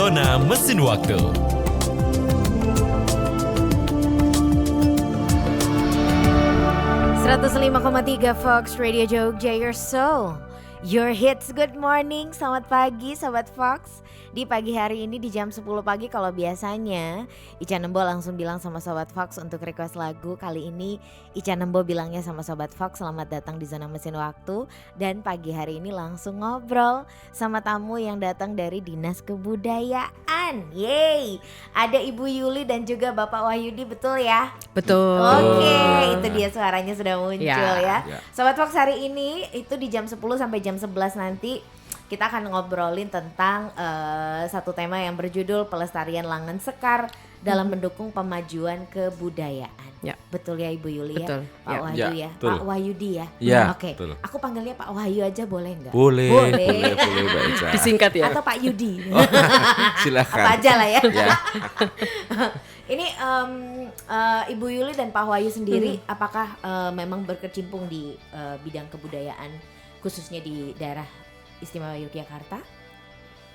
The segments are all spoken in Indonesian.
Zona Mesin Waktu. .3 Fox Radio Jogja, your soul, your hits. Good morning, selamat pagi Sobat Fox. Di pagi hari ini di jam 10 pagi kalau biasanya Ica Nembo langsung bilang sama Sobat Fox untuk request lagu. Kali ini Ica Nembo bilangnya sama Sobat Fox selamat datang di Zona Mesin Waktu. Dan pagi hari ini langsung ngobrol sama tamu yang datang dari Dinas Kebudayaan. Yeay, ada Ibu Yuli dan juga Bapak Wahyudi, betul ya? Betul. Oke, itu dia suaranya sudah muncul ya. Sobat Fox, hari ini itu di jam 10 sampai jam 11 nanti kita akan ngobrolin tentang satu tema yang berjudul pelestarian Langen Sekar dalam mendukung pemajuan kebudayaan. Ya. Betul ya Ibu Yuli betul. ya? Pak Wahyu ya? Betul. Pak Wahyudi ya? Ya, Oke, betul. aku panggilnya Pak Wahyu aja boleh nggak? Boleh Mbak Ica. Disingkat ya. Atau Pak Yudi? Silakan. Apa aja lah ya. Ya. Ini Ibu Yuli dan Pak Wahyu sendiri apakah memang berkecimpung di bidang kebudayaan khususnya di daerah Istimewa Yogyakarta?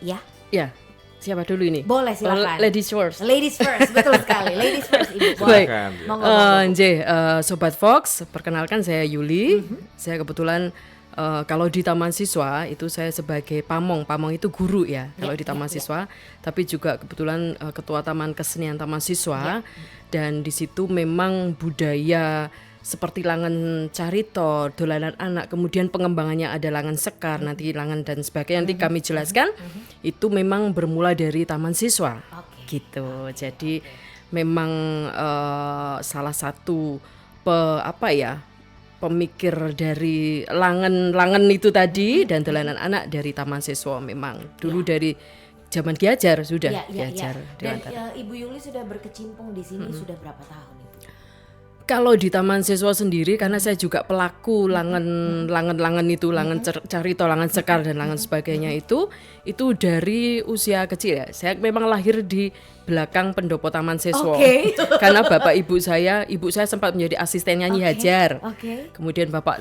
Ya. Ya. Siapa dulu ini? Boleh, silakan. Ladies first. Ladies first, betul sekali. Ladies first, Ibu. Baik. Monggo. Sobat Fox, perkenalkan saya Yuli. Saya kebetulan kalau di Taman Siswa itu saya sebagai pamong itu guru ya. Kalau di Taman Siswa, tapi juga kebetulan ketua Taman Kesenian Taman Siswa. Dan di situ memang budaya seperti Langen Carito, dolanan anak, kemudian pengembangannya ada Langen Sekar, nanti Langen dan sebagainya nanti kami jelaskan. Itu memang bermula dari Taman Siswa, gitu. Jadi memang salah satu pemikir dari Langen itu tadi dan dolanan anak dari Taman Siswa memang dulu dari zaman Ki Hajar sudah Ki Hajar. Dan Ibu Yuli sudah berkecimpung di sini sudah berapa tahun Ibu? Kalau di Taman Siswa sendiri karena saya juga pelaku Langen itu, Langen Carito, Langen Sekar dan Langen sebagainya itu dari usia kecil ya. Saya memang lahir di belakang pendopo Taman Siswa. Karena bapak ibu saya sempat menjadi asisten nyanyi Hajar. Kemudian bapak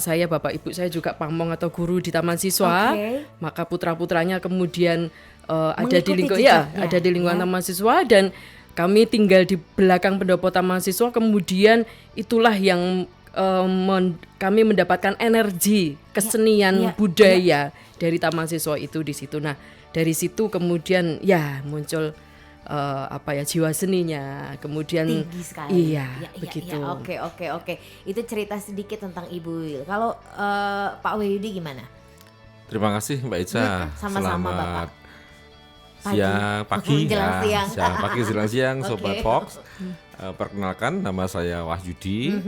ibu saya juga pamong atau guru di Taman Siswa. Maka putra-putranya kemudian ada di lingkungan Taman Siswa dan kami tinggal di belakang pendopo Taman Siswa, kemudian itulah yang kami mendapatkan energi kesenian budaya dari Taman Siswa itu di situ. Nah, dari situ kemudian muncul jiwa seninya. Kemudian tinggi sekali. Begitu. Oke. Itu cerita sedikit tentang Ibu Yuli. Kalau Pak Wahyudi gimana? Terima kasih Mbak Ica. Sama-sama Bapak. Pagi, siang, Sobat Okay. Fox. Perkenalkan, nama saya Wahyudi.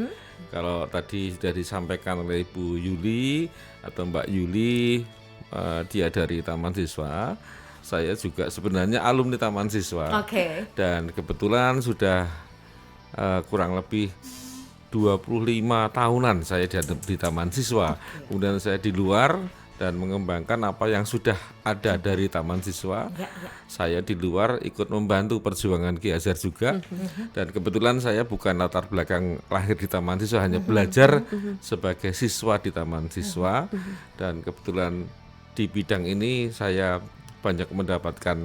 Kalau tadi sudah disampaikan oleh Ibu Yuli atau Mbak Yuli, dia dari Taman Siswa. Saya juga sebenarnya alumni Taman Siswa. Dan kebetulan sudah kurang lebih 25 tahunan saya di Taman Siswa. Kemudian saya di luar dan mengembangkan apa yang sudah ada dari Taman Siswa. Saya di luar ikut membantu perjuangan Ki Hajar juga. Dan kebetulan saya bukan latar belakang lahir di Taman Siswa, hanya belajar sebagai siswa di Taman Siswa. Dan kebetulan di bidang ini saya banyak mendapatkan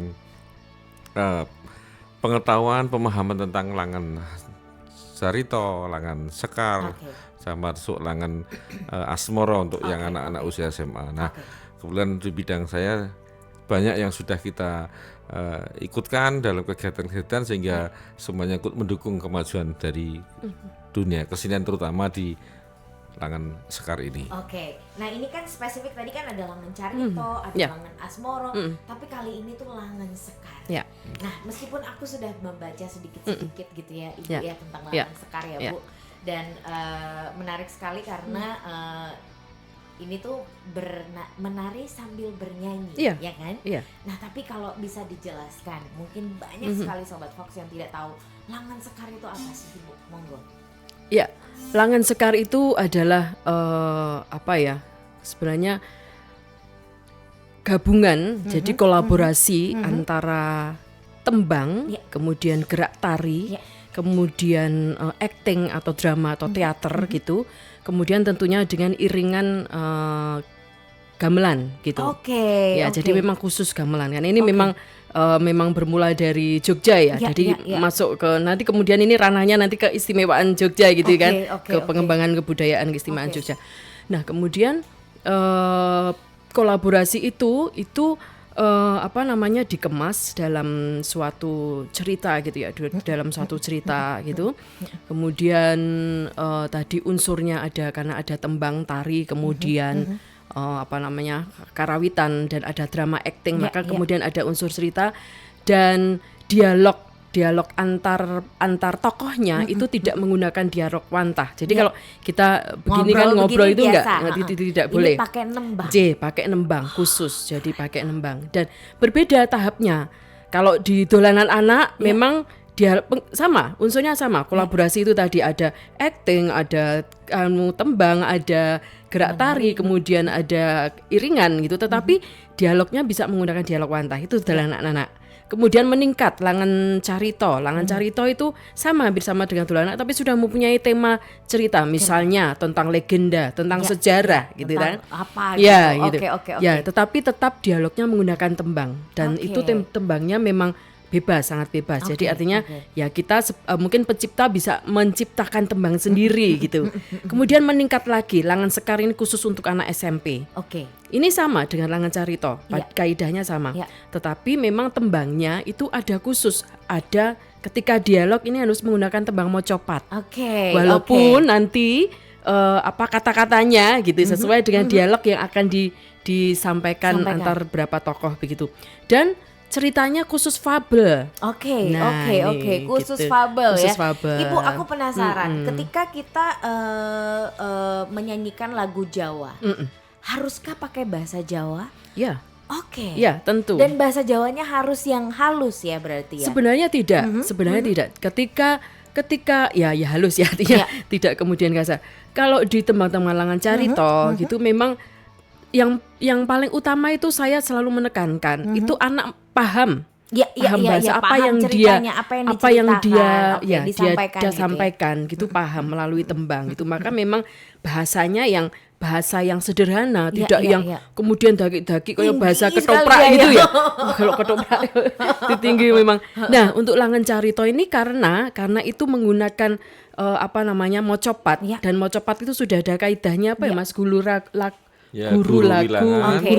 pengetahuan, pemahaman tentang Langen Carito, Langen Sekar, sama masuk Langen Asmoro untuk yang anak-anak usia SMA. Nah, kebetulan di bidang saya banyak yang sudah kita ikutkan dalam kegiatan-kegiatan sehingga semuanya ikut mendukung kemajuan dari dunia kesenian terutama di Langen Sekar ini. Nah ini kan spesifik tadi kan ada Langen Carito, ada Langen Asmoro, tapi kali ini tuh Langen Sekar. Nah meskipun aku sudah membaca sedikit-sedikit gitu ya Ibu ya tentang Langen Sekar ya Bu. Dan menarik sekali karena ini tuh menari sambil bernyanyi, ya kan? Nah tapi kalau bisa dijelaskan, mungkin banyak sekali Sobat Fox yang tidak tahu Langen Sekar itu apa sih Ibu? Monggo. Ya, Langen Sekar itu adalah sebenarnya gabungan, jadi kolaborasi antara tembang, kemudian gerak tari, kemudian acting atau drama atau teater gitu, kemudian tentunya dengan iringan gamelan gitu. Oke. Ya, jadi memang khusus gamelan kan. Ini memang bermula dari Jogja ya. Ya, Jadi ya. masuk ke nanti kemudian ini ranahnya nanti ke keistimewaan Jogja gitu Oke, kan. oke, Ke oke. pengembangan kebudayaan keistimewaan Oke. Jogja. Nah, kemudian kolaborasi itu dikemas dalam suatu cerita gitu ya, dalam suatu cerita gitu. Kemudian tadi unsurnya ada karena ada tembang tari, kemudian karawitan dan ada drama acting, maka kemudian ada unsur cerita dan dialog antar tokohnya itu tidak menggunakan dialog wantah. Jadi kalau kita begini ngobrol itu tidak boleh. Ini pakai nembang. Pakai nembang khusus. Jadi pakai nembang dan berbeda tahapnya. Kalau di dolanan anak memang dia sama, unsurnya sama. Kolaborasi itu tadi ada acting, ada tembang, ada gerak tari, kemudian ada iringan gitu. Tetapi dialognya bisa menggunakan dialog wantah. Itu dolanan anak. Kemudian meningkat langan carito. Langan carito itu hampir sama dengan dolanan tapi sudah mempunyai tema cerita, misalnya tentang legenda, tentang sejarah gitu kan. Apa gitu. Oke. Ya, tetapi tetap dialognya menggunakan tembang dan itu tembangnya memang bebas, sangat bebas. Jadi artinya ya kita mungkin pencipta bisa menciptakan tembang sendiri gitu. Kemudian meningkat lagi, langan sekar ini khusus untuk anak SMP. Oke. Ini sama dengan langan carito, kaidahnya sama. Tetapi memang tembangnya itu ada khusus, ada ketika dialog ini harus menggunakan tembang mocopat. Oke. Walaupun nanti kata-katanya gitu sesuai dengan dialog yang akan disampaikan antar berapa tokoh begitu. Dan ceritanya khusus fabel. Oke. Khusus gitu. fabel ya. Khusus fabel. Ibu, aku penasaran. Ketika kita menyanyikan lagu Jawa, haruskah pakai bahasa Jawa? Ya. Oke. Ya, tentu. Dan bahasa Jawanya harus yang halus ya berarti ya? Sebenarnya tidak. Sebenarnya tidak. Ketika ya halus ya artinya tidak kemudian kasar. Kalau di tembang-tembang langan carito gitu memang yang paling utama itu saya selalu menekankan itu anak paham bahasa apa yang dia sampaikan gitu, paham melalui tembang gitu. Maka memang bahasanya yang bahasa yang sederhana, tidak yang kemudian daki-daki kayak bahasa ketoprak gitu ya. Kalau ketoprak tinggi memang. Nah, untuk langan carito ini karena itu menggunakan mocopat dan mocopat itu sudah ada kaidahnya Mas, guru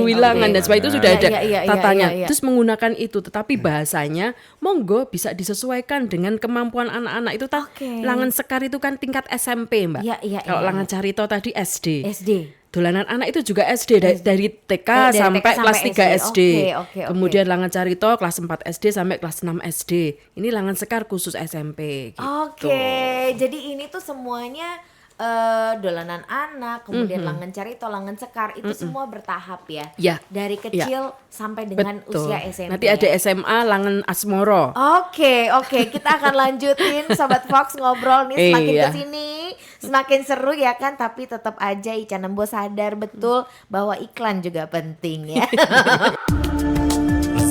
wilangan dan sebagainya itu sudah ada tatanya. Terus menggunakan itu, tetapi bahasanya monggo bisa disesuaikan dengan kemampuan anak-anak itu. Langan sekar itu kan tingkat SMP, Mbak. Kalau langan carito tadi SD. Dolanan anak itu juga SD dari TK sampai kelas 3 SD. Kemudian langan carito kelas 4 SD sampai kelas 6 SD. Ini langan sekar khusus SMP gitu. Oke, jadi ini tuh semuanya dolanan anak, kemudian langan carito, langan sekar itu semua bertahap ya. Dari kecil sampai dengan usia SMP. Nanti ada SMA langan asmoro. Oke, kita akan lanjutin Sobat Fox ngobrol nih semakin kesini semakin seru ya kan, tapi tetap aja Ica Nembo sadar betul bahwa iklan juga penting ya.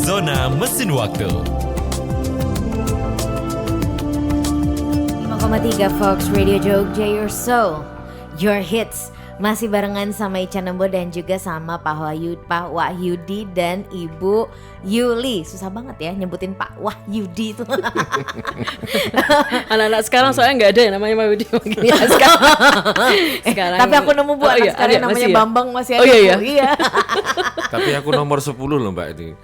Zona Mesin Waktu 5,3 Fox Radio Jogja, your soul, your hits. Masih barengan sama Ica Nembo dan juga sama Pak Wahyudi dan Ibu Yuli. Susah banget ya nyebutin Pak Wahyudi itu. Anak-anak sekarang soalnya nggak ada yang namanya Wahyudi sekarang. Tapi aku nemu Bu anak sekarang namanya Bambang masih ada. Iya. Tapi aku nomor 10 loh Mbak ini.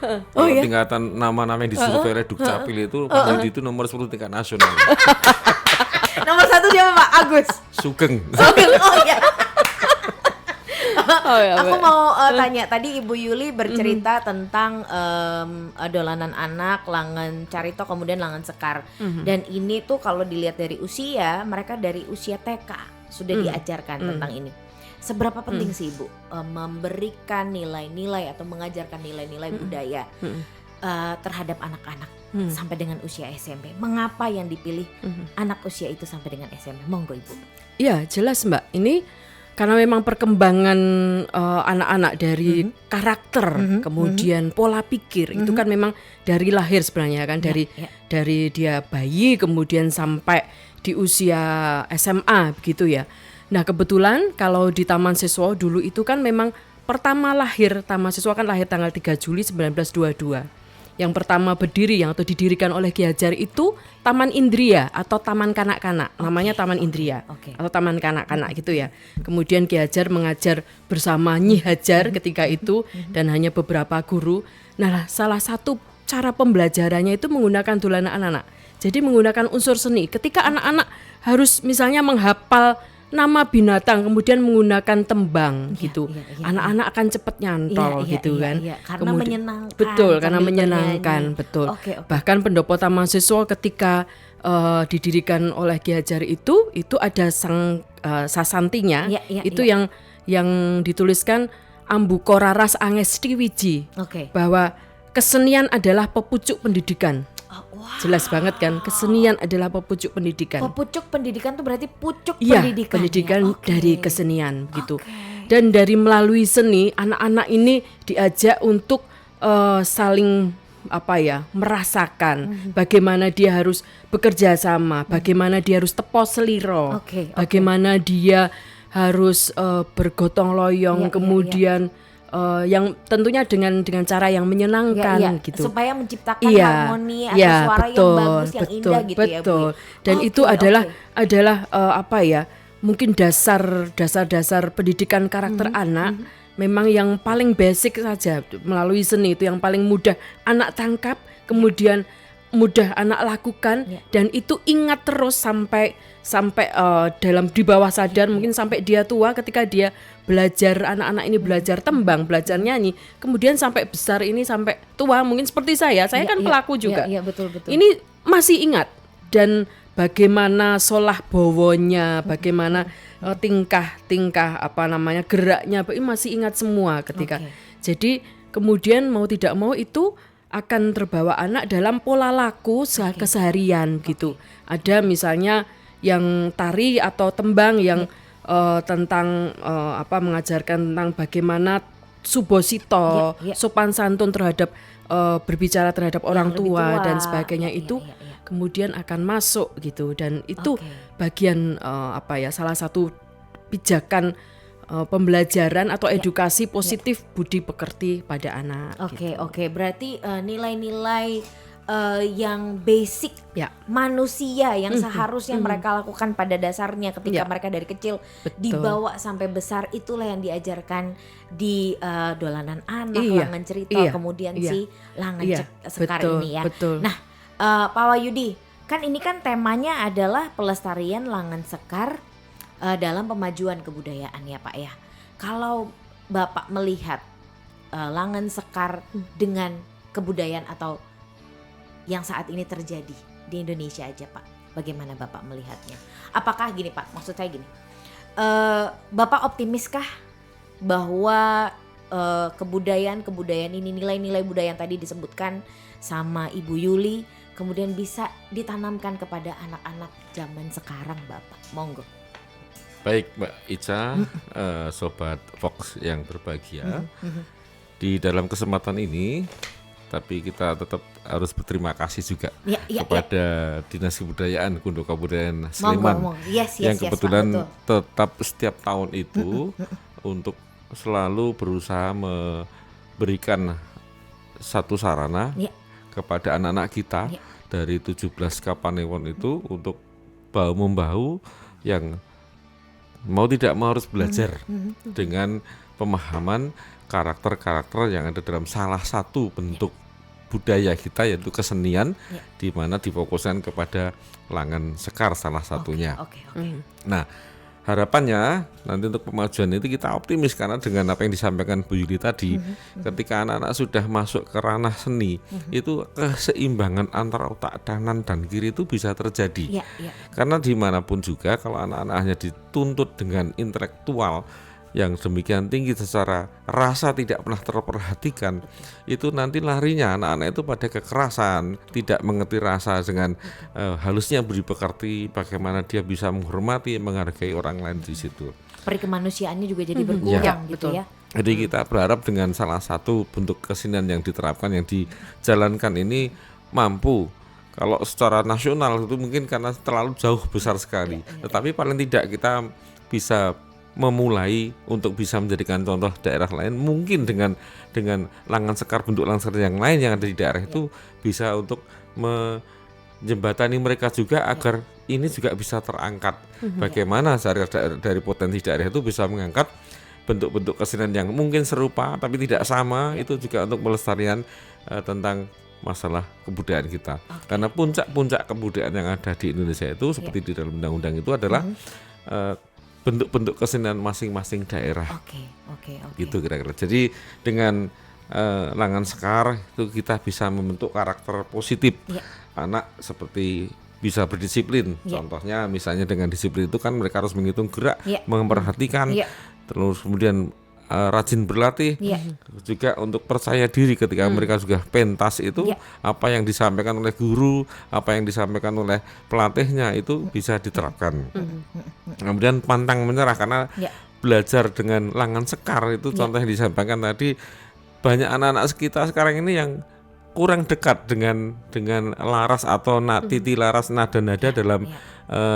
Tingkatan nama-nama yang disurvei oleh Dukcapil itu Wahyudi itu nomor 10 tingkat nasional. Nomor 1 siapa Pak? Agus Sugeng. Oh iya. Aku mau tanya, tadi Ibu Yuli bercerita tentang dolanan anak, langan carito, kemudian langan sekar. Dan ini tuh kalau dilihat dari usia, mereka dari usia TK sudah diajarkan tentang ini. Seberapa penting sih Ibu memberikan nilai-nilai atau mengajarkan nilai-nilai budaya terhadap anak-anak sampai dengan usia SMP? Mengapa yang dipilih anak usia itu sampai dengan SMP? Monggo Ibu. Iya, jelas Mbak. Ini karena memang perkembangan anak-anak dari karakter, kemudian pola pikir itu kan memang dari lahir sebenarnya kan, dari dia bayi kemudian sampai di usia SMA begitu ya. Nah, kebetulan kalau di Taman Siswa dulu itu kan memang pertama lahir Taman Siswa kan lahir tanggal 3 Juli 1922. Yang pertama berdiri atau didirikan oleh Ki Hajar itu Taman Indria atau Taman Kanak-kanak. Namanya Taman Indria atau Taman Kanak-kanak gitu ya. Kemudian Ki Hajar mengajar bersama Nyi Hajar ketika itu dan hanya beberapa guru. Nah, salah satu cara pembelajarannya itu menggunakan dolanan anak-anak. Jadi menggunakan unsur seni. Ketika anak-anak harus misalnya menghafal nama binatang kemudian menggunakan tembang gitu. Anak-anak akan cepat nyantol gitu kan. Karena menyenangkan. Betul, karena menyenangkan, betul. Bahkan pendopo Taman Siswa ketika didirikan oleh Ki Hajar itu ada sasantinya yang dituliskan Ambuko Raras Angesti Wiji. Bahwa kesenian adalah pepucuk pendidikan. Jelas banget kan, kesenian adalah pepucuk pendidikan. Pepucuk pendidikan itu berarti pucuk pendidikan. Pendidikan dari kesenian gitu. Dan dari melalui seni anak-anak ini diajak untuk saling merasakan bagaimana dia harus bekerja sama, bagaimana dia harus tepo seliro, bagaimana dia harus bergotong royong, kemudian yang tentunya dengan cara yang menyenangkan gitu, supaya menciptakan harmoni atau suara yang bagus, yang indah gitu ya Bu. Dan itu adalah mungkin dasar pendidikan karakter anak. Memang yang paling basic saja melalui seni itu yang paling mudah anak tangkap, kemudian mudah anak lakukan dan itu ingat terus sampai dalam di bawah sadar, mungkin sampai dia tua ketika dia belajar, anak-anak ini belajar tembang, belajar nyanyi, kemudian sampai besar ini sampai tua mungkin seperti saya kan pelaku juga. Betul. Ini masih ingat dan bagaimana solah bawonya, bagaimana tingkah geraknya, masih ingat semua ketika. Jadi kemudian mau tidak mau itu akan terbawa anak dalam pola laku keseharian gitu. Ada misalnya yang tari atau tembang yang tentang mengajarkan tentang bagaimana subosito, sopan santun terhadap berbicara terhadap orang tua dan sebagainya itu kemudian akan masuk gitu, dan itu bagian salah satu pijakan pembelajaran atau edukasi positif budi pekerti pada anak. Oke. Berarti nilai-nilai yang basic manusia yang seharusnya mereka lakukan pada dasarnya ketika mereka dari kecil dibawa sampai besar, itulah yang diajarkan di dolanan anak, langan cerita, kemudian si langan sekar ini ya. Nah, Pak Wahyudi, kan ini kan temanya adalah pelestarian langan sekar dalam pemajuan kebudayaan ya Pak ya. Kalau Bapak melihat langan sekar dengan kebudayaan atau yang saat ini terjadi di Indonesia aja Pak, bagaimana Bapak melihatnya? Apakah gini Pak, maksud saya gini, Bapak optimiskah bahwa kebudayaan ini, nilai-nilai budaya yang tadi disebutkan sama Ibu Yuli kemudian bisa ditanamkan kepada anak-anak zaman sekarang Bapak? Monggo. Baik Mbak Ica, Sobat Fox yang berbahagia, di dalam kesempatan ini tapi kita tetap harus berterima kasih juga kepada Dinas Kebudayaan Kundo Kabupaten Sleman yang kebetulan tetap setiap tahun itu untuk selalu berusaha memberikan satu sarana kepada anak-anak kita dari 17 Kapanewon itu untuk bahu-membahu yang mau tidak mau harus belajar dengan pemahaman karakter-karakter yang ada dalam salah satu bentuk budaya kita, yaitu kesenian, di mana difokuskan kepada langan sekar salah satunya. Nah, harapannya nanti untuk pemajuan itu kita optimis karena dengan apa yang disampaikan Bu Yuli tadi, ketika anak-anak sudah masuk ke ranah seni, itu keseimbangan antara otak kanan dan kiri itu bisa terjadi. Karena dimanapun juga kalau anak-anak hanya dituntut dengan intelektual yang demikian tinggi secara rasa tidak pernah terperhatikan, itu nanti larinya anak-anak itu pada kekerasan, tidak mengerti rasa dengan halusnya budi pekerti, bagaimana dia bisa menghormati, menghargai orang lain di situ. Peri kemanusiaannya juga jadi berkurang gitu ya. Jadi kita berharap dengan salah satu bentuk kesenian yang diterapkan, yang dijalankan ini mampu. Kalau secara nasional itu mungkin karena terlalu jauh besar sekali, tetapi paling tidak kita bisa memulai untuk bisa menjadikan contoh daerah lain, mungkin dengan Langan Sekar, bentuk Langan Sekar yang lain yang ada di daerah itu bisa untuk menjembatani mereka juga agar ini juga bisa terangkat. Bagaimana dari potensi daerah itu bisa mengangkat bentuk-bentuk kesenian yang mungkin serupa tapi tidak sama, itu juga untuk pelestarian tentang masalah kebudayaan kita. Karena puncak-puncak kebudayaan yang ada di Indonesia itu seperti di dalam undang-undang itu adalah bentuk-bentuk kesenian masing-masing daerah. Oke. Gitu kira-kira. Jadi dengan Langan Sekar itu kita bisa membentuk karakter positif anak seperti bisa berdisiplin. Contohnya misalnya dengan disiplin itu kan mereka harus menghitung gerak, memperhatikan, terus kemudian rajin berlatih, juga untuk percaya diri ketika mereka sudah pentas itu apa yang disampaikan oleh guru, apa yang disampaikan oleh pelatihnya itu bisa diterapkan. Kemudian pantang menyerah karena belajar dengan Langan Sekar itu contoh yang disampaikan tadi, banyak anak-anak kita sekarang ini yang kurang dekat dengan laras atau titi laras nada-nada dalam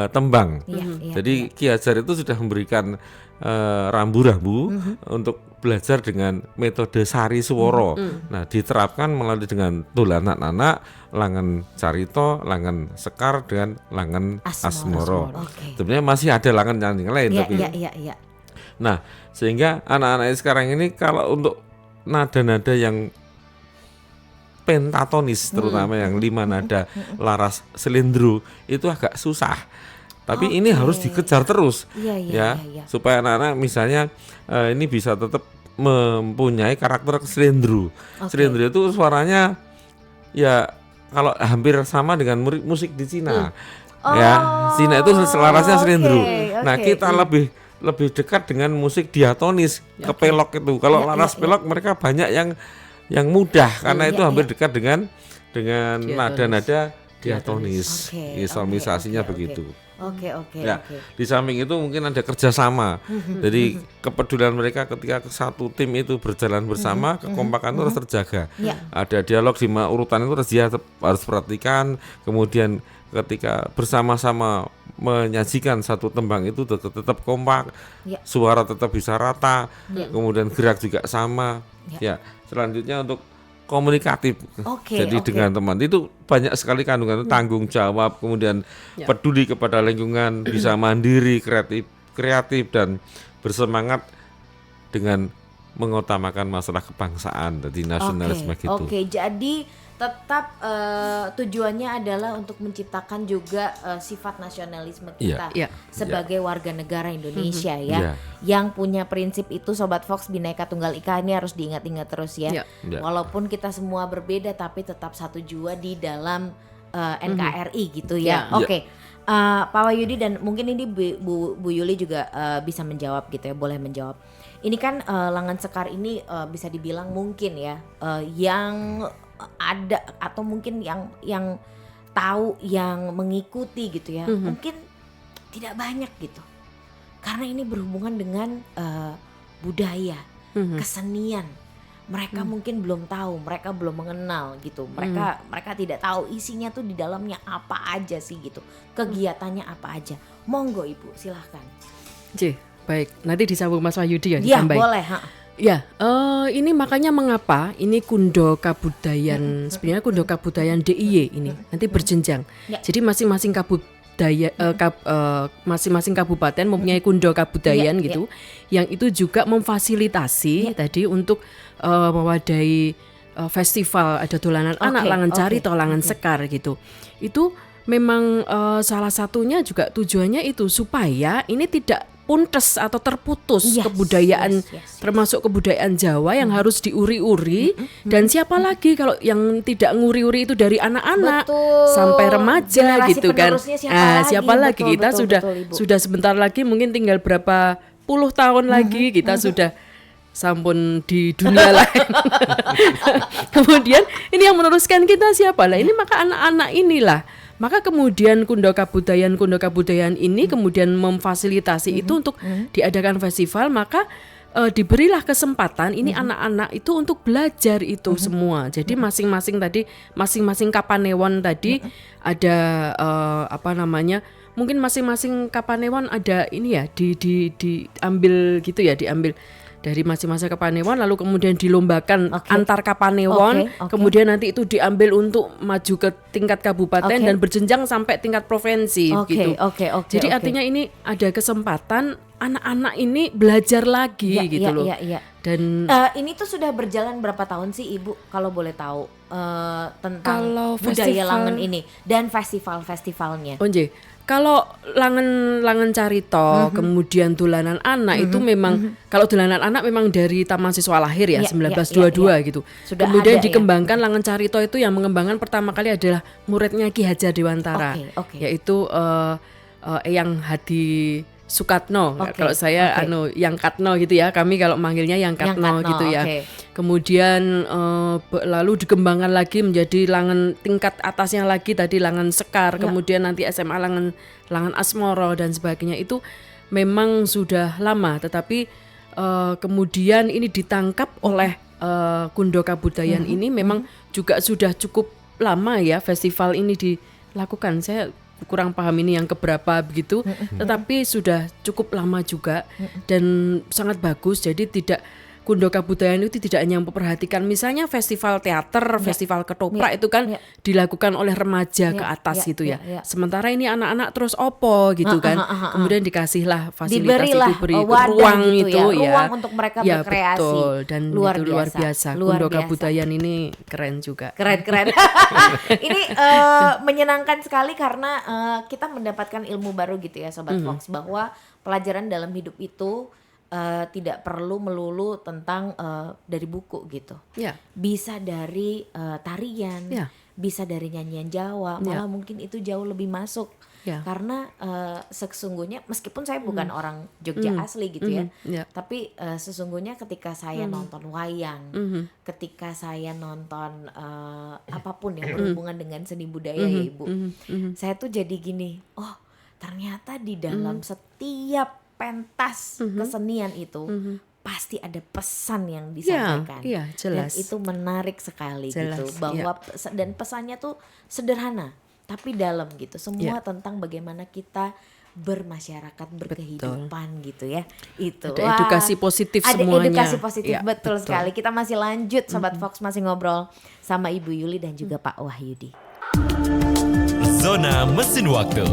tembang. Jadi Ki Hajar itu sudah memberikan rambu-rambu untuk belajar dengan metode sari swara. Nah, diterapkan melalui dengan dolanan anak, Langan Carita, Langan Sekar dengan Langan Asmara. Sebenarnya masih ada langan yang lain tapi. Nah, sehingga anak-anak sekarang ini kalau untuk nada-nada yang pentatonis, terutama yang 5 nada laras selendro itu agak susah. Tapi ini harus dikejar terus, supaya anak-anak misalnya ini bisa tetap mempunyai karakter selendro. Selendro itu suaranya ya kalau hampir sama dengan musik di Cina. Cina itu selarasnya selendro. Nah, kita lebih dekat dengan musik diatonis, kepelok itu. Kalau laras pelok mereka banyak yang mudah karena itu hampir dekat dengan nada-nada diatonis. Isolamisasinya begitu. Di samping itu mungkin ada kerjasama. Jadi kepedulian mereka ketika satu tim itu berjalan bersama, kekompakan itu harus terjaga. Ada dialog di urutan itu harus perhatikan. Kemudian ketika bersama-sama menyajikan satu tembang itu tetap kompak, suara tetap bisa rata, kemudian gerak juga sama. Selanjutnya untuk komunikatif. Jadi dengan teman itu banyak sekali kandungan tanggung jawab, kemudian peduli kepada lingkungan, bisa mandiri, kreatif dan bersemangat dengan mengutamakan masalah kebangsaan, jadi nasionalisme gitu. Jadi tetap tujuannya adalah untuk menciptakan juga sifat nasionalisme kita sebagai warga negara Indonesia yang punya prinsip itu. Sobat Fox, Bhinneka Tunggal Ika ini harus diingat-ingat terus walaupun kita semua berbeda tapi tetap satu jua di dalam NKRI gitu ya. Pak Wahyudi dan mungkin ini Bu Yuli juga bisa menjawab gitu ya, boleh menjawab. Ini kan Langan Sekar ini bisa dibilang mungkin yang ada atau mungkin yang tahu, yang mengikuti gitu ya, mungkin tidak banyak gitu, karena ini berhubungan dengan budaya, kesenian. Mereka mungkin belum tahu, mereka belum mengenal gitu, mereka tidak tahu isinya tuh di dalamnya apa aja sih gitu, kegiatannya apa aja. Monggo Ibu, silahkan. Baik, nanti disambung Mas Wahyudi ya. Iya boleh. Ini makanya mengapa ini Kundo Kabudayaan, sebenarnya Kundo Kabudayaan DIY ini nanti berjenjang. Jadi masing-masing masing-masing kabupaten mempunyai Kundo Kabudayaan gitu, yang itu juga memfasilitasi tadi untuk mewadahi festival, ada dolanan anak, Langan Carita, Langan Sekar gitu. Itu memang salah satunya juga tujuannya itu supaya ini tidak puntes atau terputus kebudayaan, termasuk kebudayaan Jawa yang harus diuri-uri. Dan siapa lagi kalau yang tidak nguri-uri itu dari anak-anak sampai remaja. Generasi gitu kan. Siapa lagi? Kita sudah sebentar lagi, mungkin tinggal berapa puluh tahun lagi kita sudah sampun di dunia lain. Kemudian ini yang meneruskan kita siapa lah? Ini maka anak-anak inilah. Maka kemudian Kundo Kabudayaan ini kemudian memfasilitasi itu untuk diadakan festival. Maka diberilah kesempatan ini anak-anak itu untuk belajar itu semua. Jadi masing-masing Kapanewon tadi ada mungkin masing-masing Kapanewon ada ini ya diambil gitu ya, diambil dari masing-masing Kapanewon lalu kemudian dilombakan antar Kapanewon, kemudian nanti itu diambil untuk maju ke tingkat kabupaten dan berjenjang sampai tingkat provinsi gitu. Jadi artinya ini ada kesempatan anak-anak ini belajar lagi gitu loh. Dan ini tuh sudah berjalan berapa tahun sih Ibu kalau boleh tahu tentang kalau budaya Langen ini dan festival-festivalnya? Kalau Langen Carita, kemudian dolanan anak itu memang kalau dolanan anak memang dari Taman Siswa Lahir ya 1922 gitu. Sudah kemudian ada, dikembangkan Langen Carita itu yang mengembangkan pertama kali adalah muridnya Ki Hajar Dewantara, yaitu Eyang Hadi Sukatno. Kalau saya Yang Katno gitu ya. Kami kalau manggilnya Yang Katno gitu ya. Kemudian lalu dikembangkan lagi menjadi Langen tingkat atasnya lagi tadi Langen Sekar, kemudian nanti SMA Langen Asmoro dan sebagainya. Itu memang sudah lama, tetapi kemudian ini ditangkap oleh Kundo Kabudayan ini memang juga sudah cukup lama ya festival ini dilakukan. Saya kurang paham ini yang keberapa begitu, tetapi sudah cukup lama juga dan sangat bagus. Jadi tidak Kundo Kabudayan itu tidak hanya memperhatikan misalnya festival teater, festival ketoprak itu kan dilakukan oleh remaja ke atas gitu ya. Sementara ini anak-anak terus opo gitu kan. Kemudian dikasihlah fasilitas diberilah itu, beri wadah ruang gitu itu ya. Ruang untuk mereka berkreasi. Betul. Dan luar itu luar biasa. Kundo Kabudayan ini keren juga. Keren. Ini menyenangkan sekali karena kita mendapatkan ilmu baru gitu ya Sobat Fox, bahwa pelajaran dalam hidup itu tidak perlu melulu tentang dari buku gitu. Bisa dari tarian, bisa dari nyanyian Jawa, malah mungkin itu jauh lebih masuk. Karena sesungguhnya meskipun saya bukan orang Jogja asli gitu ya, tapi sesungguhnya ketika saya nonton wayang, ketika saya nonton apapun yang berhubungan dengan seni budaya ya Ibu, saya tuh jadi gini, oh ternyata di dalam setiap pentas kesenian itu pasti ada pesan yang disampaikan. Jelas. Dan itu menarik sekali gitu, bahwa dan pesannya tuh sederhana tapi dalam gitu. Semua tentang bagaimana kita bermasyarakat, berkehidupan gitu ya. Itu. Ada edukasi positif ada semuanya. Ada edukasi positif, betul sekali. Kita masih lanjut Sobat Fox, masih ngobrol sama Ibu Yuli dan juga Pak Wahyudi. Zona Mesin Waktu.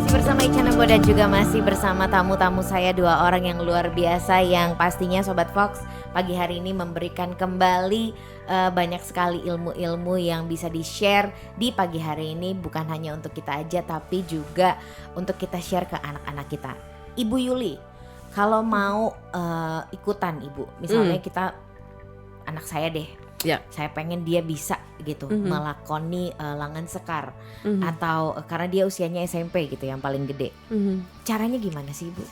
Bersama Ica Nembo dan juga masih bersama tamu-tamu saya, dua orang yang luar biasa yang pastinya Sobat Fox pagi hari ini memberikan kembali banyak sekali ilmu-ilmu yang bisa di-share di pagi hari ini, bukan hanya untuk kita aja tapi juga untuk kita share ke anak-anak kita. Ibu Yuli, kalau mau ikutan Ibu, misalnya kita anak saya deh, saya pengen dia bisa gitu melakoni Langen Sekar atau karena dia usianya SMP gitu yang paling gede. Caranya gimana sih Ibu?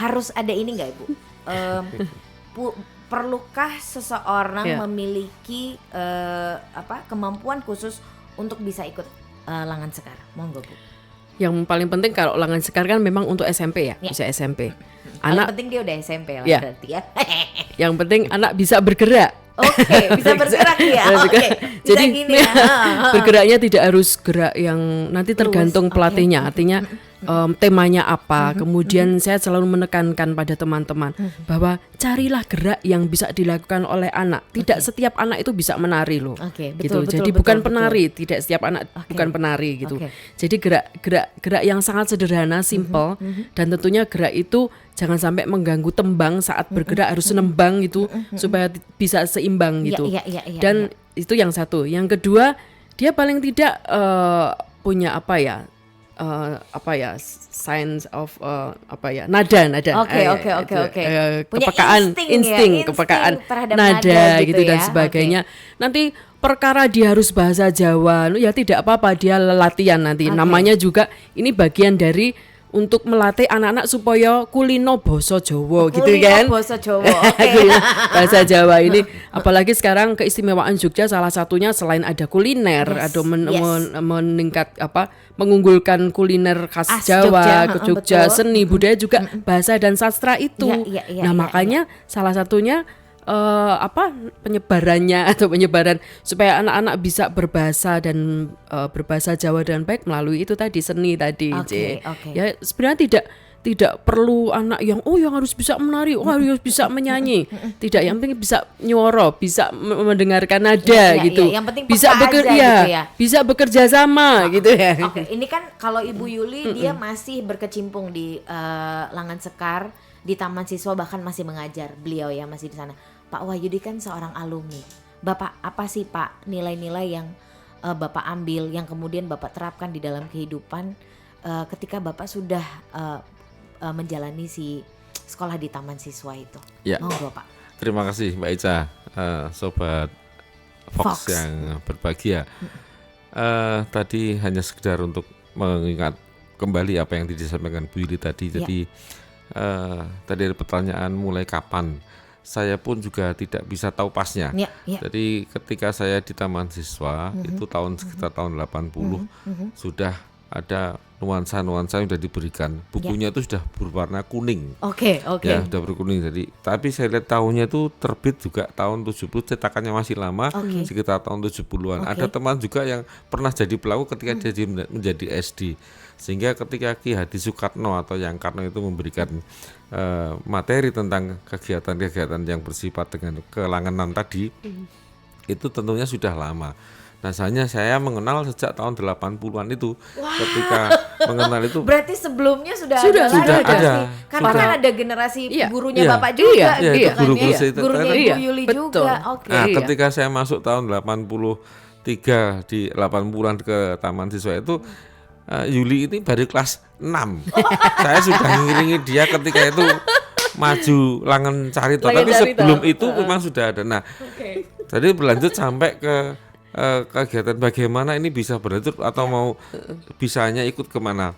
Harus ada ini nggak Ibu? Perlukah seseorang memiliki kemampuan khusus untuk bisa ikut Langen Sekar? Monggo Bu. Yang paling penting kalau Langen Sekar kan memang untuk SMP ya, usia SMP. Paling penting dia udah SMP lah berarti ya. Yang penting anak bisa bergerak. Bisa bergerak ya. Jadi gini ya. Bergeraknya tidak harus gerak yang nanti tergantung pelatihnya. Artinya temanya apa. Kemudian saya selalu menekankan pada teman-teman bahwa carilah gerak yang bisa dilakukan oleh anak. Tidak setiap anak itu bisa menari loh. Betul. Jadi bukan penari, tidak setiap anak bukan penari gitu. Jadi gerak yang sangat sederhana, simple, dan tentunya gerak itu jangan sampai mengganggu tembang saat bergerak, harus nembang gitu supaya bisa seimbang gitu. Dan itu yang satu. Yang kedua, dia paling tidak punya signs of nada. Kepekaan, insting kepekaan terhadap nada gitu dan ya. sebagainya. Nanti perkara dia harus bahasa Jawa, ya tidak apa-apa, dia latihan nanti. Namanya juga ini bagian dari untuk melatih anak-anak supaya kulino basa Jawa gitu kan. Basa Jawa. Bahasa Jawa ini apalagi sekarang keistimewaan Jogja salah satunya selain ada kuliner, ada meningkat mengunggulkan kuliner khas Jawa, Jogja, seni budaya juga bahasa dan sastra itu. Makanya salah satunya penyebarannya atau penyebaran supaya anak-anak bisa berbahasa dan berbahasa Jawa dengan baik melalui itu tadi seni tadi. Oke, oke. Ya sebenarnya tidak perlu anak yang harus bisa menari, harus bisa menyanyi. Tidak, yang penting bisa nyuara, bisa mendengarkan nada gitu. Yang penting bisa peka aja gitu ya. Bisa bekerja sama gitu ya. Oke, ini kan kalau Ibu Yuli dia masih berkecimpung di Langan Sekar, di Taman Siswa, bahkan masih mengajar beliau ya, masih di sana. Pak Wahyudi kan seorang alumni. Bapak apa sih Pak nilai-nilai yang Bapak ambil, yang kemudian Bapak terapkan di dalam kehidupan ketika Bapak sudah menjalani si sekolah di Taman Siswa itu? Ya. Monggo Pak. Terima kasih Mbak Ica, Sobat Fox yang berbahagia. Tadi hanya sekedar untuk mengingat kembali apa yang disampaikan Bu Yuli tadi. Jadi tadi ada pertanyaan mulai kapan. Saya pun juga tidak bisa tahu pasnya. Jadi ketika saya di Taman Siswa itu sekitar tahun 80 sudah ada nuansa-nuansa yang sudah diberikan. Bukunya itu sudah berwarna kuning. Oke. Ya, sudah berkuning. Jadi, tapi saya lihat tahunnya itu terbit juga tahun 70, cetakannya masih lama, sekitar tahun 70-an. Ada teman juga yang pernah jadi pelaku ketika dia menjadi SD. Sehingga ketika Ki Hadi Sukatno atau Yang Karno itu memberikan materi tentang kegiatan-kegiatan yang bersifat dengan kelangenan tadi, itu tentunya sudah lama. Nah, saya mengenal sejak tahun 80-an itu. Ketika mengenal itu berarti sebelumnya sudah ada. Karena kan ada generasi gurunya Bapak juga gitu kan. Gurunya Ibu Yuli juga. Nah, ketika saya masuk tahun 83 di 80-an ke Taman Siswa itu Yuli ini baru kelas 6. Saya sudah ngiringi dia ketika itu maju Langen Carita, tapi sebelum itu memang sudah ada. Nah, jadi berlanjut sampai ke kegiatan bagaimana ini bisa berlanjut atau mau bisanya ikut kemana.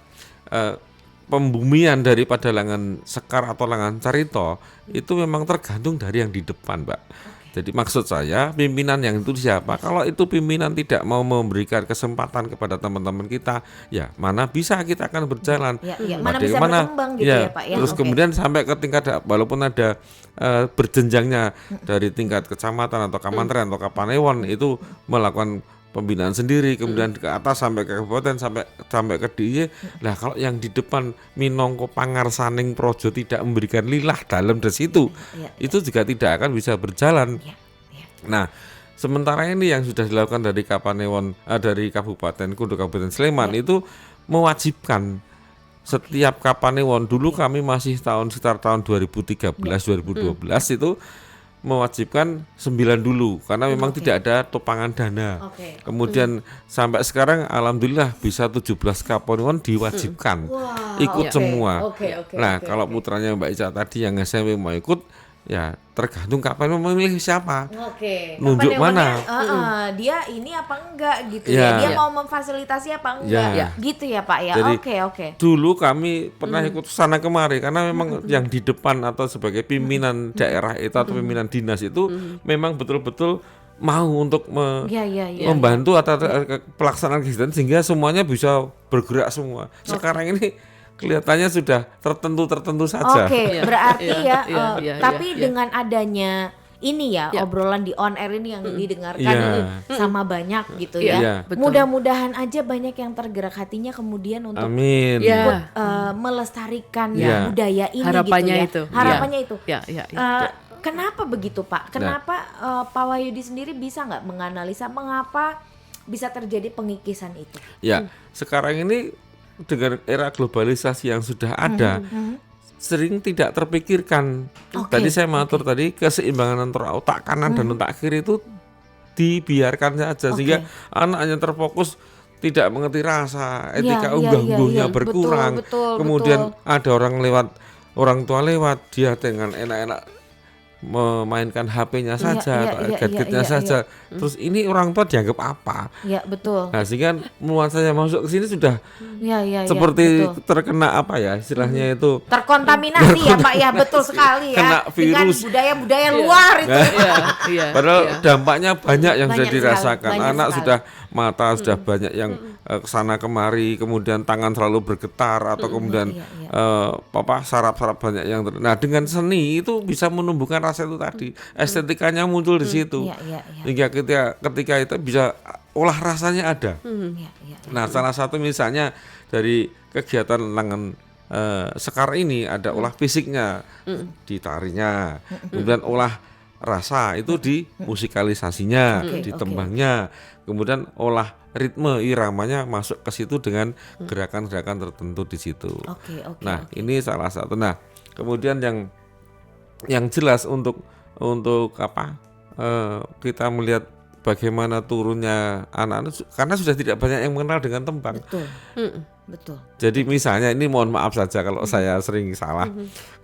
Pembumian daripada Langen Sekar atau Langen Carita itu memang tergantung dari yang di depan, Mbak. Jadi maksud saya pimpinan yang itu siapa? Kalau itu pimpinan tidak mau memberikan kesempatan kepada teman-teman kita, ya mana bisa kita akan berjalan. Mana bisa berkembang gitu ya Pak ya. Terus kemudian sampai ke tingkat walaupun ada berjenjangnya dari tingkat kecamatan atau kamanteran atau kapanewon itu melakukan pembinaan sendiri, kemudian ke atas sampai ke kabupaten sampai ke DIY. Lah kalau yang di depan minangka pangarsaning projo tidak memberikan lilah dalam di situ, itu juga tidak akan bisa berjalan. Nah, sementara ini yang sudah dilakukan dari Kapanewon dari Kabupaten Kudu Kabupaten Sleman itu mewajibkan setiap Kapanewon. Dulu kami masih sekitar tahun 2013 2012 itu mewajibkan 9 dulu karena memang tidak ada topangan dana. Kemudian sampai sekarang alhamdulillah bisa 17 Kapanewon diwajibkan ikut semua. Nah, kalau putranya Mbak Ica tadi yang SMP mau ikut, ya tergantung kapan memilih siapa. Nunjuk mana. Dia ini apa enggak gitu ya. Dia mau memfasilitasi apa enggak. Gitu ya Pak ya. Jadi, oke. Dulu kami pernah ikut sana kemari karena memang yang di depan atau sebagai pimpinan daerah itu atau pimpinan dinas itu memang betul-betul mau untuk membantu atau pelaksanaan kegiatan sehingga semuanya bisa bergerak semua. Sekarang ini kelihatannya sudah tertentu saja. Berarti tapi dengan adanya ini obrolan di on air ini yang didengarkan ini sama banyak gitu ya. Mudah-mudahan aja banyak yang tergerak hatinya kemudian untuk ikut melestarikan budaya ini. Harapannya gitu ya. itu. Harapannya itu. Kenapa begitu Pak? Kenapa Pak Wahyudi sendiri bisa nggak menganalisa mengapa bisa terjadi pengikisan itu? Ya, sekarang ini dengan era globalisasi yang sudah ada, sering tidak terpikirkan. Tadi saya matur tadi keseimbangan antara otak kanan dan otak kiri itu dibiarkan saja sehingga anaknya terfokus, tidak mengerti rasa, etika unggah-ungguhnya berkurang. Kemudian ada orang tua lewat, dia dengan enak-enak memainkan HP-nya saja, gadgetnya saja. Terus ini orang tua dianggap apa? Nah, sehingga nuansanya masuk ke sini sudah seperti terkena apa ya istilahnya itu terkontaminasi ya Pak ya, betul sekali ya. Kena virus dengan budaya-budaya luar itu. Padahal dampaknya banyak yang sudah dirasakan. Anak sudah mata sudah banyak yang kesana kemari, kemudian tangan selalu bergetar atau kemudian saraf-saraf banyak yang nah dengan seni itu bisa menumbuhkan rasa itu tadi, estetikanya muncul di situ, hingga ketika itu bisa olah rasanya ada. Nah salah satu misalnya dari kegiatan Langen Sekar ini ada olah fisiknya, ditarinya, kemudian olah rasa itu di musikalisasinya, di tembangnya, kemudian olah ritme iramanya masuk ke situ dengan gerakan-gerakan tertentu di situ. Nah ini salah satu. Nah kemudian yang jelas untuk apa kita melihat bagaimana turunnya anak-anak karena sudah tidak banyak yang mengenal dengan tembang. Betul. Jadi misalnya ini mohon maaf saja kalau saya sering salah.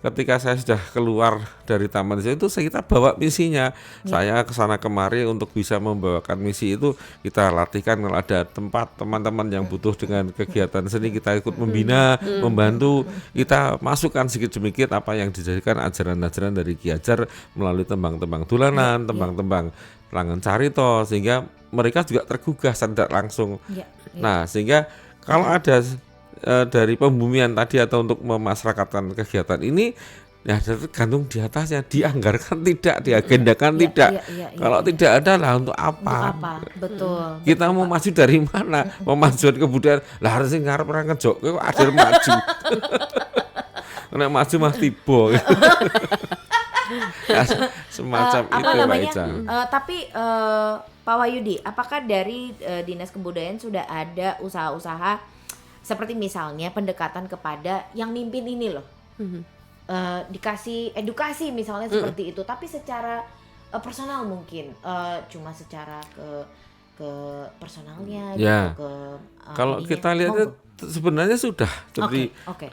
Ketika saya sudah keluar dari taman itu kita bawa misinya. Saya kesana kemari untuk bisa membawakan misi itu, kita latihkan kalau ada tempat teman-teman yang butuh dengan kegiatan seni, kita ikut membina, membantu, kita masukkan sedikit demi sedikit apa yang dijadikan ajaran-ajaran dari Ki Hajar melalui tembang-tembang dolanan, tembang-tembang Langen Carito, sehingga mereka juga tergugah sadar langsung. Nah sehingga kalau ada dari pembumian tadi atau untuk memasyarakatkan kegiatan ini, ya tergantung di atasnya, dianggarkan tidak, diagendakan tidak. Kalau tidak ada lah untuk apa? Betul. Kita mau maju dari mana? Pemajuan kebudayaan lah harus ngarep orang ngejok, kok ada maju. Nek maju mah tiba. Semacam itu Mbak Ica. Tapi Pak Wahyudi, apakah dari Dinas Kebudayaan sudah ada usaha-usaha seperti misalnya pendekatan kepada yang mimpin ini loh, dikasih edukasi misalnya seperti itu, tapi secara personal mungkin, cuma secara ke personalnya, gitu, ke kalau kita lihat sebenarnya sudah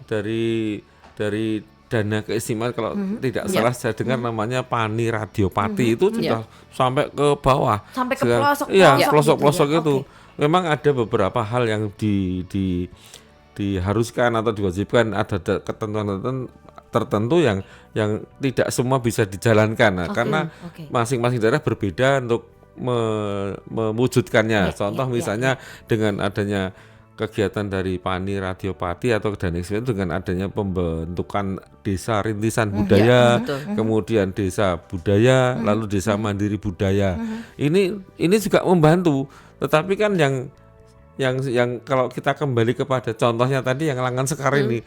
dari dana keistimewaan kalau tidak salah saya dengar namanya Pani Radiopati itu sudah sampai ke bawah, sampai ke pelosok-pelosok, pelosok-pelosok itu. Memang ada beberapa hal yang diharuskan atau diwajibkan, ada ketentuan tertentu yang tidak semua bisa dijalankan. Nah, karena masing-masing daerah berbeda untuk mewujudkannya. Contoh misalnya dengan adanya kegiatan dari Pani Radiopati atau Danik dengan adanya pembentukan desa rintisan budaya, kemudian desa budaya, lalu desa mandiri budaya. Ini juga membantu. Tetapi kan yang kalau kita kembali kepada contohnya tadi yang Langen Sekar ini,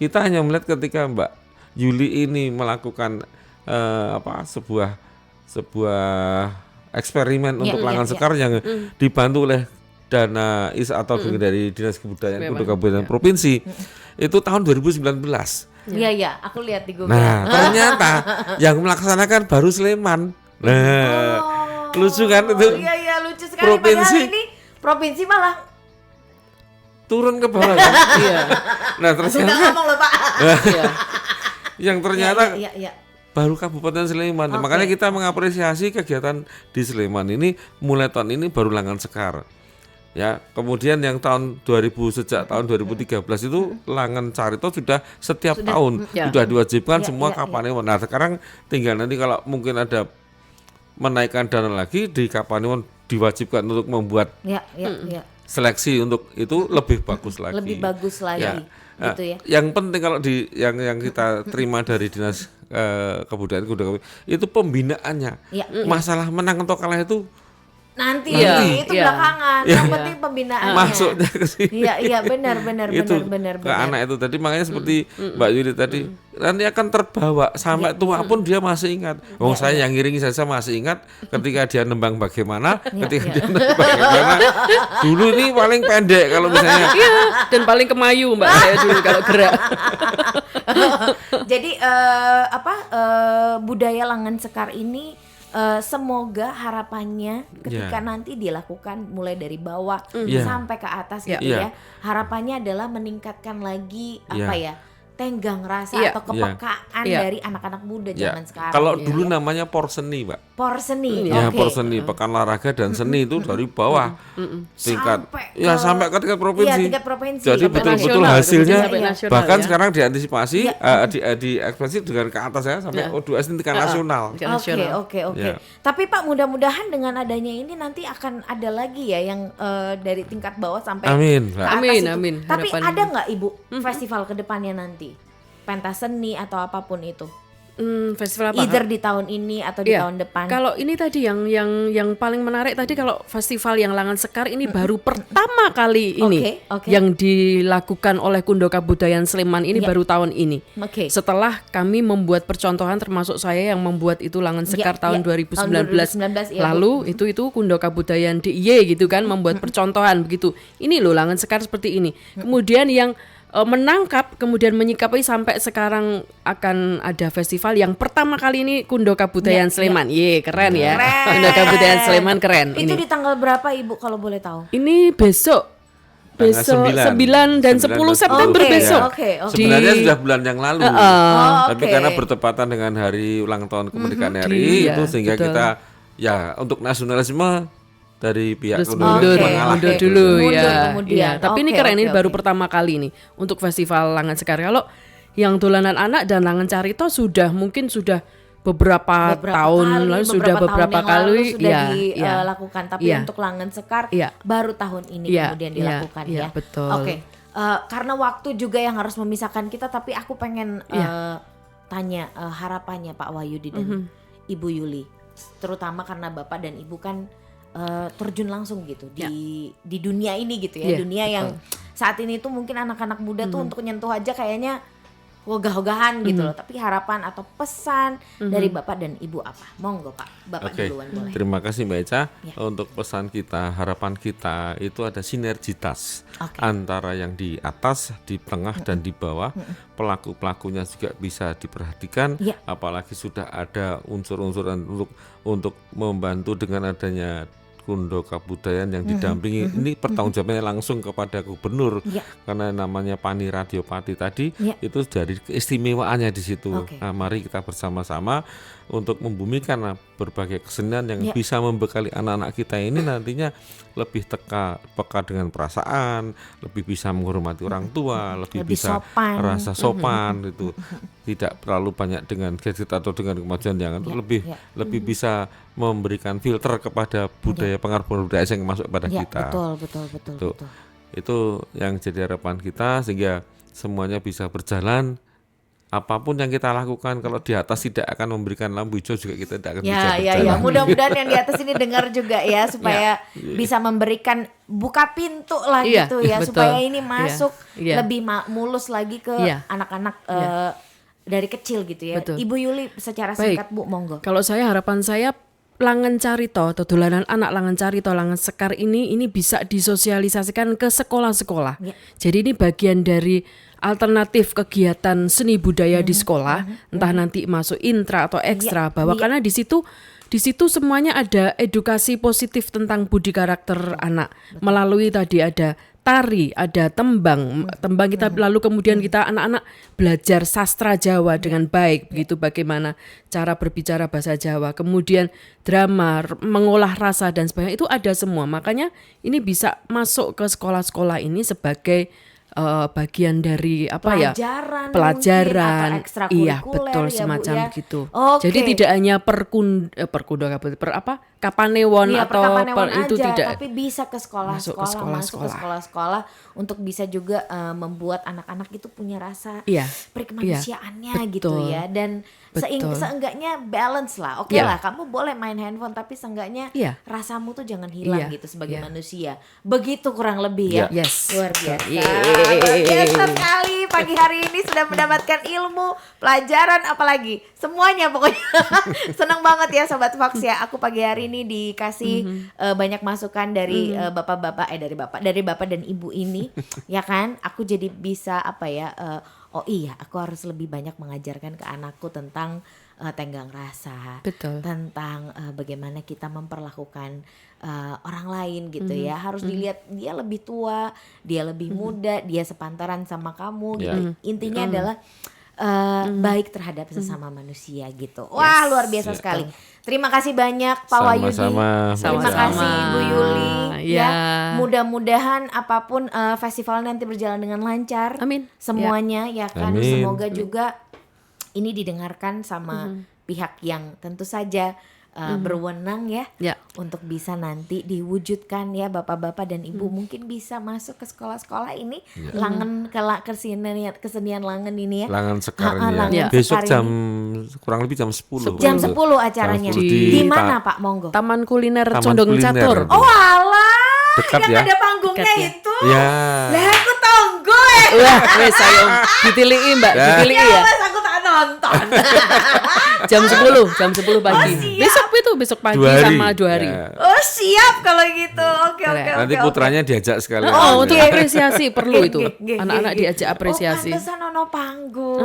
kita hanya melihat ketika Mbak Yuli ini melakukan sebuah eksperimen untuk Langen Sekar yang dibantu oleh dana atau dari Dinas Kebudayaan untuk Kabupaten Provinsi itu tahun 2019. Iya, aku lihat di Google. Nah, ternyata yang melaksanakan baru Sleman. Nah, lucu kan itu? Iya, lucu sekali. Padahal ini provinsi malah turun ke bawah kan? Iya. Nah, ternyata sudah ngomong loh Pak. Yang ternyata iya. Baru Kabupaten Sleman. Makanya kita mengapresiasi kegiatan di Sleman ini mulai tahun ini baru Langen Sekar. Ya, kemudian yang sejak tahun 2013 itu Langen Carito sudah setiap tahun sudah diwajibkan semua Kapanewon. Nah, sekarang tinggal nanti kalau mungkin ada menaikkan dana lagi di Kapanewon diwajibkan untuk membuat seleksi untuk itu lebih bagus lagi. Lebih bagus lagi. Gitu ya. Yang penting kalau yang kita terima dari Dinas Kebudayaan itu pembinaannya. Masalah menang atau kalah itu nanti itu belakangan. Yang penting pembinaannya. Masuknya ke sini. Iya, benar. Ke anak itu tadi, makanya seperti Mbak Yuli tadi, nanti akan terbawa sampai tua pun dia masih ingat. Saya yang ngiringi saja masih ingat ketika dia nembang bagaimana, ketika dia nembang bagaimana. Dulu ini paling pendek kalau misalnya. Dan paling kemayu Mbak saya dulu kalau gerak. Jadi budaya Langen Sekar ini semoga harapannya ketika nanti dilakukan mulai dari bawah sampai ke atas gitu ya. Harapannya adalah meningkatkan lagi tenggang rasa Iya. atau kepekaan Iya. dari anak-anak muda Ya, zaman sekarang. kalau gitu dulu ya. namanya porseni, Mbak. Porseni, Ya, oke. porseni, pekan olahraga dan seni itu dari bawah tingkat Sampai sampai ke tingkat provinsi. Iya, tingkat provinsi. Jadi Sampai betul-betul nasional, hasilnya sampai nasional, bahkan ya. sekarang diantisipasi Iya. diekspansi dengan ke atas ya sampai O2S tingkat nasional. Tingkat nasional. Oke. Ya. Tapi Pak, mudah-mudahan dengan adanya ini nanti akan ada lagi ya yang dari tingkat bawah sampai Amin, ke Mbak. atas Amin, itu. amin. Tapi Harapan. ada nggak Ibu festival ke depannya nanti? Pentas seni atau apapun itu. Festival apa? Either di tahun ini atau di Iya. tahun depan. Kalau ini tadi yang paling menarik tadi, kalau festival yang Langan Sekar ini baru pertama kali ini Oke. yang dilakukan oleh Kundo Kabudayaan Sleman ini Iya. baru tahun ini. Oke. Setelah kami membuat percontohan, termasuk saya yang membuat itu Langan Sekar tahun 2019. 2019, iya, Bu. Lalu itu Kundo Kabudayaan DIY gitu kan membuat percontohan begitu. Ini loh Langan Sekar seperti ini. Kemudian yang menangkap kemudian menyikapi sampai sekarang akan ada festival yang pertama kali ini Kundo Kabudayaan Sleman. Keren ya. Keren. Kundo Kabudayaan Sleman keren Itu ini. di tanggal berapa Ibu kalau boleh tahu? Ini besok Tanggal 9 dan 10 September Oke, besok. oke. Sebenarnya Di- sudah bulan yang lalu. Oh, Tapi oke. karena bertepatan dengan hari ulang tahun kemerdekaan RI Iya, itu sehingga betul. kita ya untuk nasionalisme dari pihak Terus Kundo mundur, mengalah. mundur Oke. dulu Mundur ya. kemudian. Iya, tapi ini Oke, keren, ini oke, baru oke. pertama kali nih untuk festival Langan Sekar. Kalau yang dolanan anak dan Langan Carito sudah mungkin sudah beberapa tahun lalu, sudah beberapa tahun yang lalu kali sudah iya. dilakukan. Tapi Iya. untuk Langan Sekar Iya. baru tahun ini Iya, kemudian iya, dilakukan iya, ya. betul. Oke. Karena waktu juga yang harus memisahkan kita, tapi aku pengen tanya harapannya Pak Wahyudi dan Ibu Yuli, terutama karena Bapak dan Ibu kan terjun langsung gitu di dunia ini gitu ya, Iya, dunia yang saat ini tuh mungkin anak-anak muda tuh untuk nyentuh aja kayaknya wogah-wogahan gitu loh. Tapi harapan atau pesan dari Bapak dan Ibu apa? Monggo Pak, Bapak Oke, duluan boleh. terima kasih Mbak Eca. Ya. Untuk pesan kita, harapan kita itu ada sinergitas Oke. antara yang di atas, di tengah dan di bawah. Pelaku-pelakunya juga bisa diperhatikan. Ya. Apalagi sudah ada unsur-unsur untuk membantu dengan adanya Kundo Kabudayaan yang didampingi. Ini pertanggungjawabannya langsung kepada gubernur. Ya. Karena namanya Pani Radiopati tadi Ya. itu dari keistimewaannya di situ. Oke. Nah, mari kita bersama-sama untuk membumikan berbagai kesenian yang Ya. bisa membekali anak-anak kita ini nantinya lebih peka dengan perasaan, lebih bisa menghormati orang tua, lebih bisa sopan. rasa sopan itu. Tidak terlalu banyak dengan gadget atau dengan kemajuan yang itu, lebih bisa memberikan filter kepada budaya pengaruh budaya yang masuk pada Ya, kita. betul. Itu yang jadi harapan kita sehingga semuanya bisa berjalan. Apapun yang kita lakukan kalau di atas tidak akan memberikan lampu hijau juga kita tidak akan bisa Ya. berjalan. Mudah-mudahan yang di atas ini dengar juga ya supaya bisa memberikan buka pintu lah Iya, gitu ya, betul. supaya ini masuk Iya. lebih mulus lagi ke Iya. anak-anak dari kecil gitu ya. Betul. Ibu Yuli secara Baik. singkat Bu, monggo. Kalau harapan saya Langan Carito atau dolanan anak Langan Carito, Langan Sekar ini bisa disosialisasikan ke sekolah-sekolah. Ya. Jadi ini bagian dari alternatif kegiatan seni budaya di sekolah, entah nanti masuk intra atau ekstra, bahwa karena di situ semuanya ada edukasi positif tentang budi karakter anak melalui tadi ada tari, ada tembang kita, lalu kemudian kita anak-anak belajar sastra Jawa dengan baik, begitu bagaimana cara berbicara bahasa Jawa, kemudian drama, mengolah rasa dan sebagainya, itu ada semua. Makanya ini bisa masuk ke sekolah-sekolah ini sebagai bagian dari Pelajaran pelajaran, mungkin, atau ekstrakurikuler iya betul ya, Bu, semacam ya. begitu. Oke. Jadi tidak hanya Kapanewon Iya, atau perkapanewan itu aja, tidak. tapi bisa ke sekolah-sekolah, masuk ke sekolah-sekolah untuk bisa juga membuat anak-anak itu punya rasa Iya, perkemanusiaannya iya, gitu betul, ya, dan betul. seenggaknya balance lah. Oke Iya. lah, kamu boleh main handphone tapi seenggaknya Iya. rasamu tuh jangan hilang Iya, gitu sebagai iya. manusia. Begitu kurang lebih ya. Iya. Yes. Luar biasa. Yeay. Luar biasa sekali pagi hari ini sudah mendapatkan ilmu, pelajaran, apalagi semuanya pokoknya. Senang banget ya Sobat Fox ya. Aku pagi hari ini dikasih banyak masukan dari dari bapak dan ibu ini, ya kan? Aku jadi bisa oh iya, aku harus lebih banyak mengajarkan ke anakku tentang tenggang rasa, Betul. tentang bagaimana kita memperlakukan orang lain gitu ya. Harus dilihat dia lebih tua, dia lebih muda, dia sepantaran sama kamu gitu. Intinya adalah baik terhadap sesama manusia gitu. Wah, luar biasa sekali. Terima kasih banyak Pak Wahyudi. Sama-sama. Terima Sama-sama. kasih Ibu Yuli. Ya. Ya, mudah-mudahan apapun festival nanti berjalan dengan lancar. Amin. Semuanya ya kan. Amin. Semoga juga ini didengarkan sama pihak yang tentu saja berwenang ya, untuk bisa nanti diwujudkan ya Bapak-bapak dan Ibu mungkin bisa masuk ke sekolah-sekolah ini Langen kesenian Langen ini ya. Langen Sekarnya. Langen Besok Sekar jam ini. kurang lebih jam 10. Jam 10 acaranya. Jam 10 Di mana Pak? Monggo. Taman kuliner Taman Condong Kuliner. Catur. Oh alah, Dekat yang ya? ada panggungnya Dekat ya? itu. Ya. Lah aku tonggo ya. Wah, wes ayo ditilihi Mbak, Ya. ditilihi Ya ya. Mas, aku tak nonton. Jam 10 pagi. siap. Besok pagi 2 hari. sama 2 hari. Ya. Oh siap kalau gitu. Oke. Nanti putranya diajak sekalian. Oh, untuk Ya. apresiasi perlu itu. Gih, Anak-anak gih. diajak apresiasi. Oh pantesan ono panggung.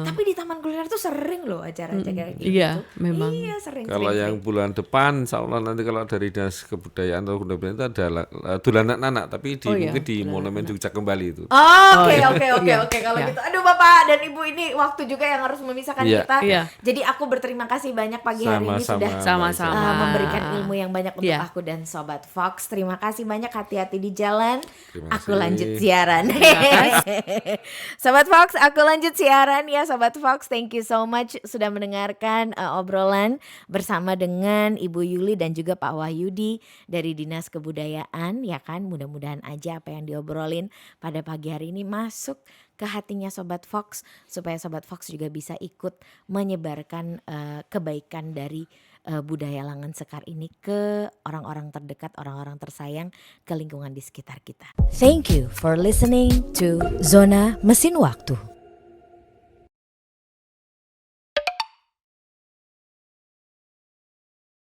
Tapi di Taman Kuliner tuh sering loh acara-acara kayak gitu. Iya, memang. Iya sering. Kalau yang bulan depan, insya Allah nanti kalau dari Dinas Kebudayaan atau Kebudayaan itu ada dolanan anak, tapi mungkin di Monumen Jogja Kembali itu. Oke. Iya. Kalau Iya. gitu. Aduh Bapak dan Ibu ini waktu juga yang harus memisahkan Iya. kita. Iya. Jadi aku berterima kasih banyak pagi hari ini Sama-sama. sudah Sama-sama. memberikan ilmu yang banyak untuk Iya. aku dan Sobat Fox. Terima kasih banyak, hati-hati di jalan. Terima Aku kasih. lanjut siaran. Sobat Fox, aku lanjut siaran ya Sobat Fox. Thank you so much sudah mendengarkan obrolan bersama dengan Ibu Yuli dan juga Pak Wahyudi dari Dinas Kebudayaan ya kan. Mudah-mudahan aja apa yang diobrolin pada pagi hari ini masuk ke hatinya Sobat Fox supaya Sobat Fox juga bisa ikut menyebarkan kebaikan dari budaya Langen Sekar ini ke orang-orang terdekat, orang-orang tersayang, ke lingkungan di sekitar kita. Thank you for listening to Zona Mesin Waktu.